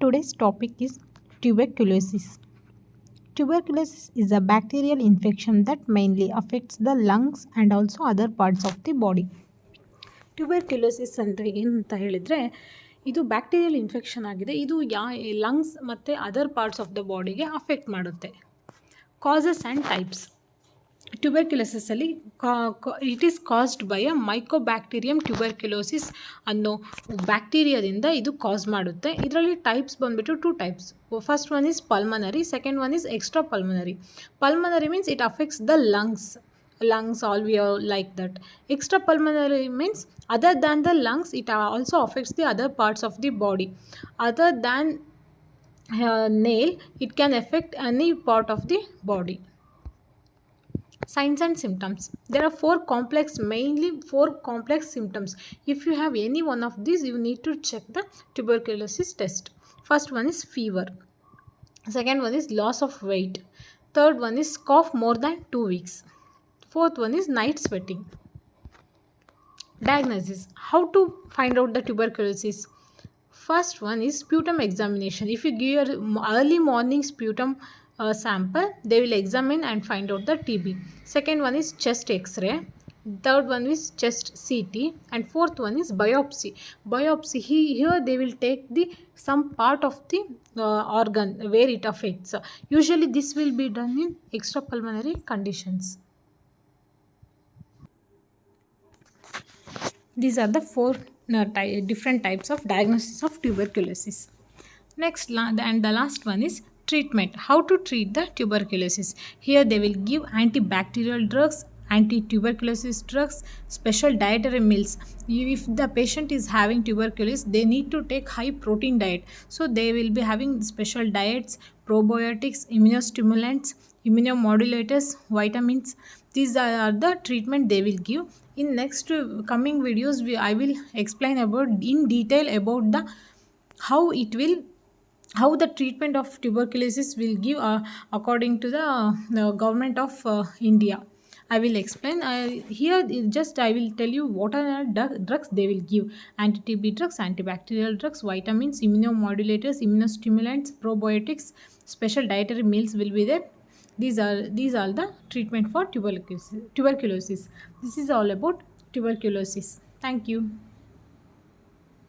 Today's topic is tuberculosis. Tuberculosis is a bacterial infection that mainly affects the lungs and also other parts of the body. Tuberculosis ಅಂದರೆ ಏನು ಅಂತ ಹೇಳಿದರೆ ಇದು bacterial infection ಆಗಿದೆ. ಇದು lungs ಮತ್ತು other parts of the ಬಾಡಿಗೆ affect ಮಾಡುತ್ತೆ. Causes and types. ಟ್ಯೂಬರ್ಕ್ಯುಲೋಸಿಸಲ್ಲಿ it is caused by a mycobacterium tuberculosis ಅನ್ನೋ ಬ್ಯಾಕ್ಟೀರಿಯಾದಿಂದ ಇದು ಕಾಸ್ ಮಾಡುತ್ತೆ. ಇದರಲ್ಲಿ ಟೈಪ್ಸ್ ಬಂದುಬಿಟ್ಟು 2 types. First one is pulmonary, second one is extra pulmonary. Pulmonary means it affects the lungs alveoli like that. Extra pulmonary means other than the lungs it also affects the other parts of the body. Other than nail, it can affect any part of the body. Signs and symptoms. There are mainly four complex symptoms. If you have any one of these, you need to check the tuberculosis test. First one is fever. Second one is loss of weight. Third one is cough more than 2 weeks. Fourth one is night sweating. Diagnosis. How to find out the tuberculosis? First one is sputum examination. If you give your early morning sputum sample, they will examine and find out the TB. Second one is chest X-ray. Third one is chest CT. And fourth one is biopsy. Here they will take some part of the organ where it affects. Usually this will be done in extrapulmonary conditions. These are the 4 different types of diagnosis of tuberculosis. Next and the last one is treatment. How to treat the tuberculosis? Here they will give antibacterial drugs, anti-tuberculosis drugs, special dietary meals. If the patient is having tuberculosis, they need to take high protein diet. So they will be having special diets, probiotics, immunostimulants, immunomodulators, vitamins. These are the treatment they will give. In next coming videos, I will explain in detail about how the treatment of tuberculosis will give according to the government of India. I will explain. Here I will tell you what are the drugs they will give. Anti-TB drugs, antibacterial drugs, vitamins, immunomodulators, immunostimulants, probiotics, special dietary meals will be there. These are the treatment for tuberculosis. This is all about tuberculosis. Thank you.